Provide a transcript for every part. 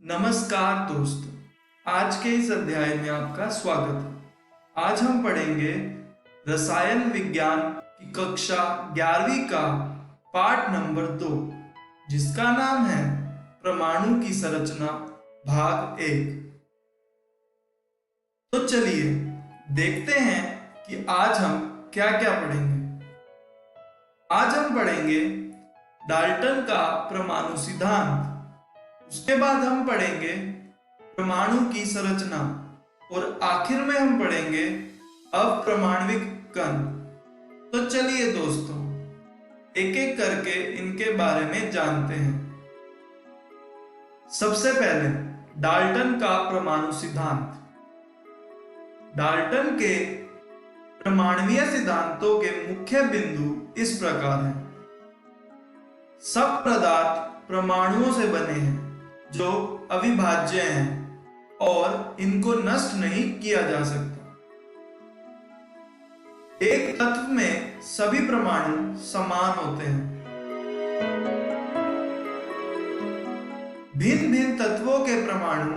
नमस्कार दोस्तों, आज के इस अध्याय में आपका स्वागत है। आज हम पढ़ेंगे रसायन विज्ञान की कक्षा 11वीं का पाठ नंबर 2, जिसका नाम है परमाणु की संरचना भाग 1। तो चलिए देखते हैं कि आज हम क्या क्या पढ़ेंगे। आज हम पढ़ेंगे डाल्टन का परमाणु सिद्धांत, उसके बाद हम पढ़ेंगे परमाणु की संरचना और आखिर में हम पढ़ेंगे अप्रमाणविक कण। तो चलिए दोस्तों, एक एक करके इनके बारे में जानते हैं। सबसे पहले डाल्टन का परमाणु सिद्धांत। डाल्टन के परमाणुीय सिद्धांतों के मुख्य बिंदु इस प्रकार हैं। सब पदार्थ परमाणुओं से बने हैं जो अविभाज्य हैं और इनको नष्ट नहीं किया जा सकता। एक तत्व में सभी परमाणु समान होते हैं। भिन्न भिन्न तत्वों के परमाणु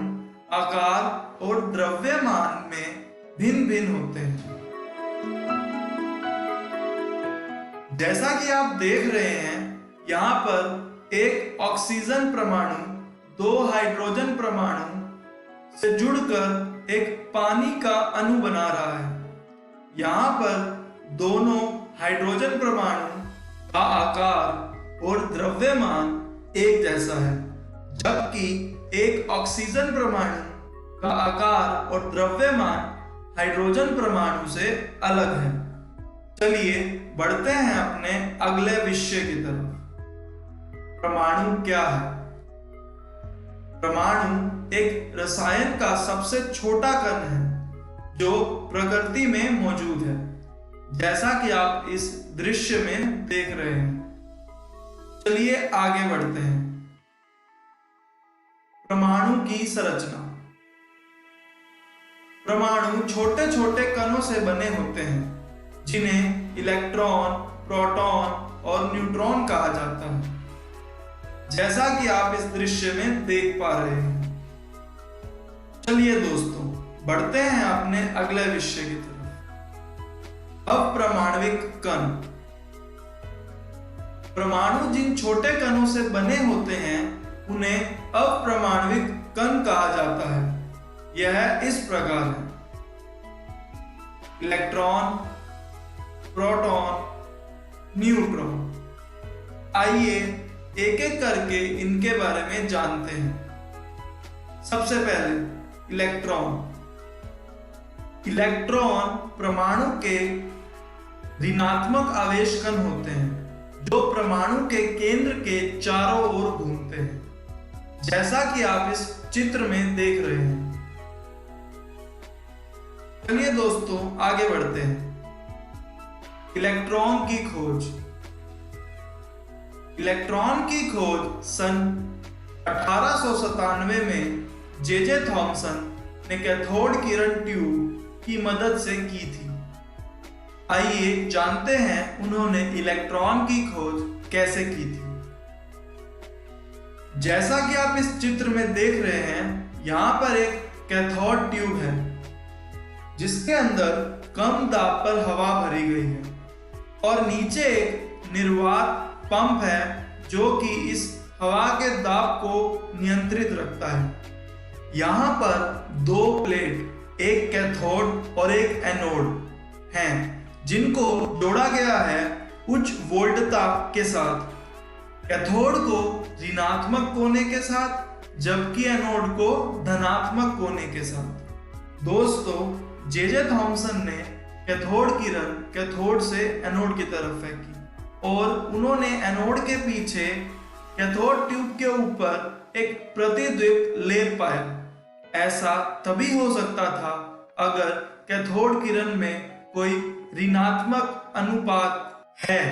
आकार और द्रव्यमान में भिन्न भिन्न होते हैं। जैसा कि आप देख रहे हैं, यहाँ पर एक ऑक्सीजन परमाणु दो हाइड्रोजन परमाणु से जुड़कर एक पानी का अणु बना रहा है। यहाँ पर दोनों हाइड्रोजन परमाणु का आकार और द्रव्यमान एक जैसा है, जबकि एक ऑक्सीजन परमाणु का आकार और द्रव्यमान हाइड्रोजन परमाणु से अलग है। चलिए बढ़ते हैं अपने अगले विषय की तरफ। परमाणु क्या है? परमाणु एक रसायन का सबसे छोटा कण है जो प्रकृति में मौजूद है, जैसा कि आप इस दृश्य में देख रहे हैं। चलिए आगे बढ़ते हैं। परमाणु की संरचना। परमाणु छोटे छोटे कणों से बने होते हैं, जिन्हें इलेक्ट्रॉन, प्रोटॉन और न्यूट्रॉन कहा जाता है, जैसा कि आप इस दृश्य में देख पा रहे हैं। चलिए दोस्तों, बढ़ते हैं अपने अगले विषय की तरफ। अप्रमाणविक कण। परमाणु जिन छोटे कणों से बने होते हैं उन्हें अप्रमाणविक कण कहा जाता है। यह इस प्रकार है: इलेक्ट्रॉन, प्रोटॉन, न्यूट्रॉन। आइए एक एक करके इनके बारे में जानते हैं। सबसे पहले इलेक्ट्रॉन। इलेक्ट्रॉन परमाणु के ऋणात्मक आवेश कण होते हैं जो परमाणु के केंद्र के चारों ओर घूमते हैं, जैसा कि आप इस चित्र में देख रहे हैं। चलिए दोस्तों आगे बढ़ते हैं। इलेक्ट्रॉन की खोज। इलेक्ट्रॉन की खोज सन 1897 में जे थॉमसन ने कैथोड किरण ट्यूब की मदद से की थी। आइए जानते हैं उन्होंने इलेक्ट्रॉन की खोज कैसे की थी। जैसा कि आप इस चित्र में देख रहे हैं, यहाँ पर एक कैथोड ट्यूब है जिसके अंदर कम दाब पर हवा भरी गई है और नीचे एक निर्वात पंप है जो कि इस हवा के दाब को नियंत्रित रखता है। यहाँ पर दो प्लेट, एक कैथोड और एक एनोड हैं, जिनको जोड़ा गया है उच्च वोल्टता के साथ। कैथोड को ऋणात्मक कोने के साथ, जबकि एनोड को धनात्मक कोने के साथ। दोस्तों, जे थॉमसन ने कैथोड किरण कैथोड से एनोड की तरफ फेंकी और उन्होंने एनोड के पीछे कैथोड ट्यूब के ऊपर एक प्रतिद्वीप लेप पाया। ऐसा तभी हो सकता था अगर कैथोड किरण में कोई ऋणात्मक अनुपात है,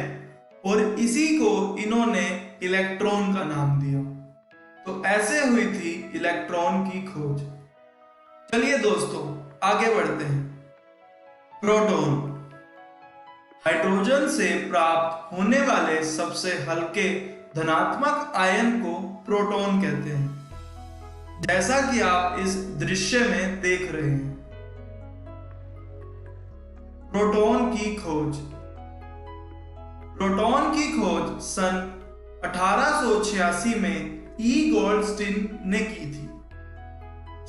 और इसी को इन्होंने इलेक्ट्रॉन का नाम दिया। तो ऐसे हुई थी इलेक्ट्रॉन की खोज। चलिए दोस्तों आगे बढ़ते हैं। प्रोटॉन। हाइड्रोजन से प्राप्त होने वाले सबसे हल्के धनात्मक आयन को प्रोटॉन कहते हैं। जैसा कि आप इस दृश्य में देख रहे हैं। प्रोटॉन की खोज। प्रोटॉन की खोज सन 1886 में ई गोल्डस्टीन ने की थी।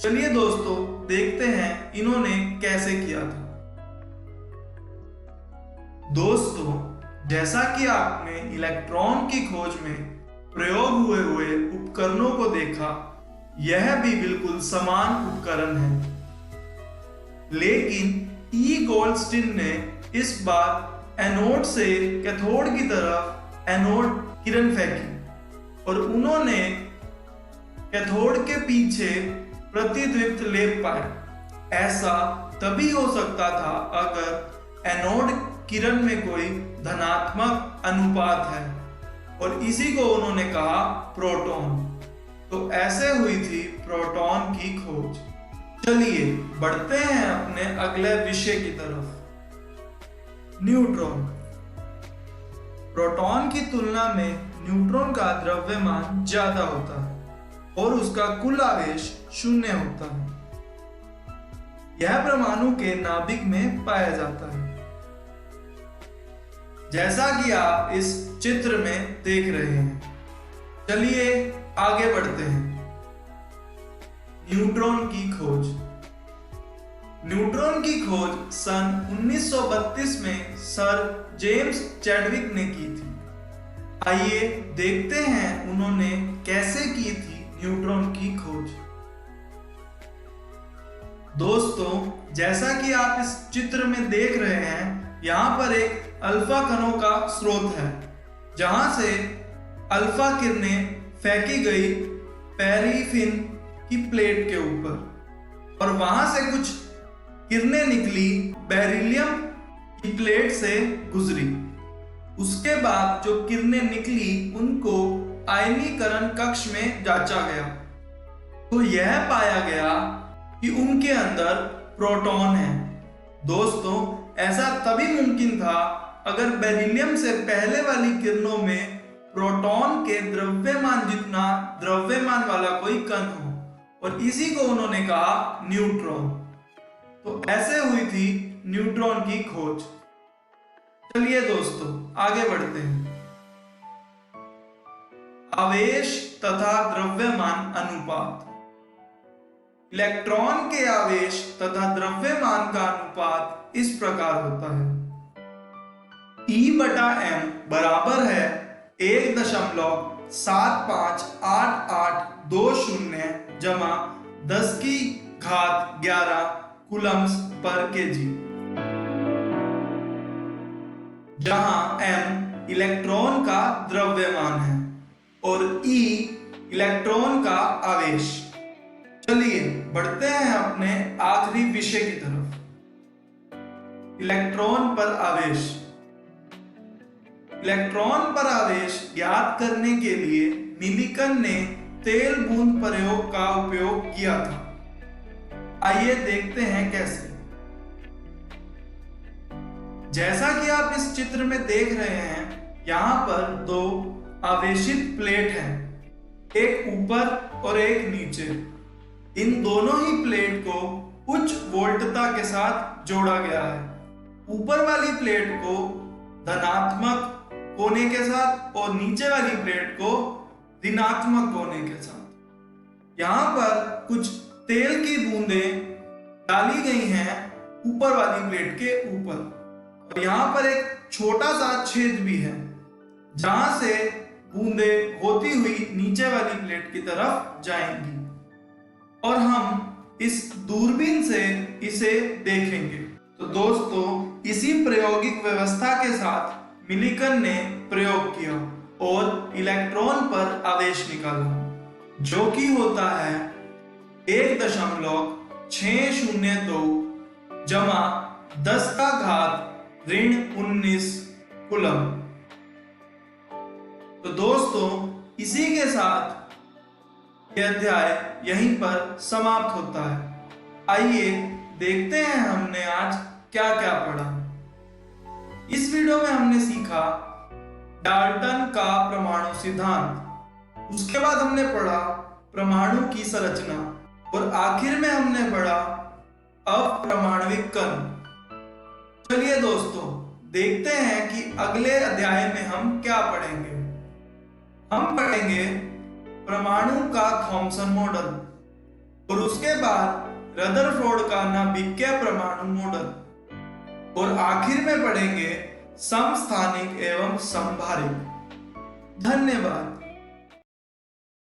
चलिए दोस्तों देखते हैं इन्होंने कैसे किया था। दोस्तों, जैसा कि आपने इलेक्ट्रॉन की खोज में प्रयोग हुए उपकरणों को देखा, यह भी बिल्कुल समान उपकरण है, लेकिन ई गोल्डस्टीन ने इस बार एनोड से कैथोड की तरफ एनोड किरण फेंकी और उन्होंने कैथोड के पीछे प्रतिदीप्त लेप पाए। ऐसा तभी हो सकता था अगर एनोड किरण में कोई धनात्मक अनुपात है, और इसी को उन्होंने कहा प्रोटॉन। तो ऐसे हुई थी प्रोटॉन की खोज। चलिए बढ़ते हैं अपने अगले विषय की तरफ। न्यूट्रॉन। प्रोटॉन की तुलना में न्यूट्रॉन का द्रव्यमान ज्यादा होता है और उसका कुल आवेश 0 होता है। यह परमाणु के नाभिक में पाया जाता है, जैसा कि आप इस चित्र में देख रहे हैं। चलिए आगे बढ़ते हैं। न्यूट्रॉन की खोज। न्यूट्रॉन की खोज सन 1932 में सर जेम्स चैडविक ने की थी। आइए देखते हैं उन्होंने कैसे की थी न्यूट्रॉन की खोज। दोस्तों, जैसा कि आप इस चित्र में देख रहे हैं, यहाँ पर एक अल्फा कणों का स्रोत है, जहां से अल्फा किरणें फेंकी गई पैराफिन की प्लेट के ऊपर, और वहां से कुछ किरणें निकली बेरिलियम की प्लेट से गुजरी। उसके बाद जो किरणें निकली उनको आयनीकरण कक्ष में जांचा गया, तो यह पाया गया कि उनके अंदर प्रोटॉन है। दोस्तों, ऐसा तभी मुमकिन था अगर बेरिलियम से पहले वाली किरणों में प्रोटॉन के द्रव्यमान जितना द्रव्यमान वाला कोई कण हो, और इसी को उन्होंने कहा न्यूट्रॉन। तो ऐसे हुई थी न्यूट्रॉन की खोज। चलिए दोस्तों आगे बढ़ते हैं। आवेश तथा द्रव्यमान अनुपात। इलेक्ट्रॉन के आवेश तथा द्रव्यमान का अनुपात इस प्रकार होता है। E/m बराबर है 1.758820 जमा 10⁻11 कूलम्स पर केजी, जहां m इलेक्ट्रॉन का द्रव्यमान है और E इलेक्ट्रॉन का आवेश। चलिए बढ़ते हैं अपने आखिरी विषय की तरफ। इलेक्ट्रॉन पर आवेश। इलेक्ट्रॉन पर आवेश ज्ञात करने के लिए मिलिकन ने तेल बूंद प्रयोग का उपयोग किया था। आइए देखते हैं कैसे। जैसा कि आप इस चित्र में देख रहे हैं, यहाँ पर दो आवेशित प्लेट हैं, एक ऊपर और एक नीचे। इन दोनों ही प्लेट को उच्च वोल्टता के साथ जोड़ा गया है। ऊपर वाली प्लेट को धनात्मक कोने के साथ और नीचे वाली प्लेट को ऋणात्मक कोने के साथ। यहाँ पर कुछ तेल की बूंदें डाली गई हैं ऊपर वाली प्लेट के ऊपर, और यहाँ पर एक छोटा सा छेद भी है, जहां से बूंदें होती हुई नीचे वाली प्लेट की तरफ जाएंगी, और हम इस दूरबीन से इसे देखेंगे। तो दोस्तों, इसी प्रायोगिक व्यवस्था के साथ मिलिकन ने प्रयोग किया और इलेक्ट्रॉन पर आवेश निकाला, जो कि होता है 1.602 जमा 10⁻19 कूलम। तो दोस्तों, इसी के साथ यह अध्याय यहीं पर समाप्त होता है। आइए देखते हैं हमने आज क्या क्या पढ़ा। इस वीडियो में हमने सीखा डाल्टन का परमाणु सिद्धांत। उसके बाद हमने पढ़ा परमाणु की संरचना और आखिर में हमने पढ़ा अपरमाणविक कण। चलिए दोस्तों, देखते हैं कि अगले अध्याय में हम क्या पढ़ेंगे। हम पढ़ेंगे परमाणु का थॉमसन मॉडल और उसके बाद रदरफोर्ड का नाभिकीय परमाणु मॉडल और आखिर में पढ़ेंगे समस्थानिक एवं समभारिक। धन्यवाद।